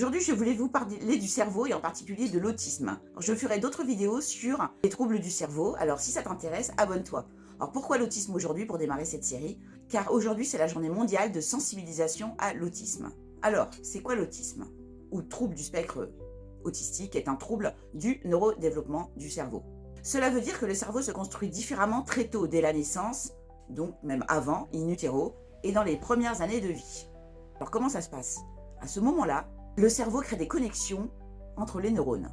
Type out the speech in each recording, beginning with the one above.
Aujourd'hui, je voulais vous parler du cerveau et en particulier de l'autisme. Je ferai d'autres vidéos sur les troubles du cerveau, alors si ça t'intéresse, abonne-toi. Alors pourquoi l'autisme aujourd'hui pour démarrer cette série? Car aujourd'hui, c'est la journée mondiale de sensibilisation à l'autisme. Alors, c'est quoi l'autisme? Ou trouble du spectre autistique est un trouble du neurodéveloppement du cerveau. Cela veut dire que le cerveau se construit différemment très tôt, dès la naissance, donc même avant, in utero, et dans les premières années de vie. Alors comment ça se passe? À ce moment-là, le cerveau crée des connexions entre les neurones,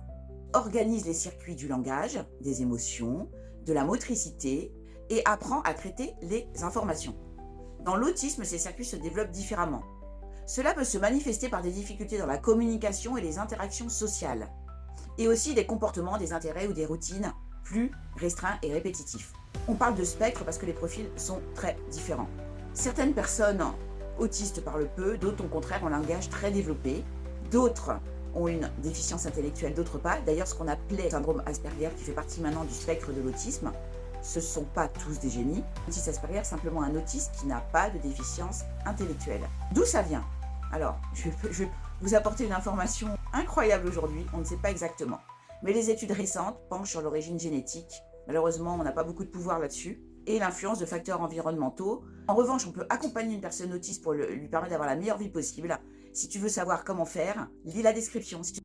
organise les circuits du langage, des émotions, de la motricité et apprend à traiter les informations. Dans l'autisme, ces circuits se développent différemment. Cela peut se manifester par des difficultés dans la communication et les interactions sociales, et aussi des comportements, des intérêts ou des routines plus restreints et répétitifs. On parle de spectre parce que les profils sont très différents. Certaines personnes autistes parlent peu, d'autres au contraire ont un langage très développé, d'autres ont une déficience intellectuelle, d'autres pas. D'ailleurs, ce qu'on appelait syndrome Asperger, qui fait partie maintenant du spectre de l'autisme, ce ne sont pas tous des génies. L'autiste Asperger est simplement un autiste qui n'a pas de déficience intellectuelle. D'où ça vient? Alors, je vais vous apporter une information incroyable aujourd'hui, on ne sait pas exactement. Mais les études récentes penchent sur l'origine génétique. Malheureusement, on n'a pas beaucoup de pouvoir là-dessus. Et l'influence de facteurs environnementaux. En revanche, on peut accompagner une personne autiste pour lui permettre d'avoir la meilleure vie possible. Si tu veux savoir comment faire, lis la description.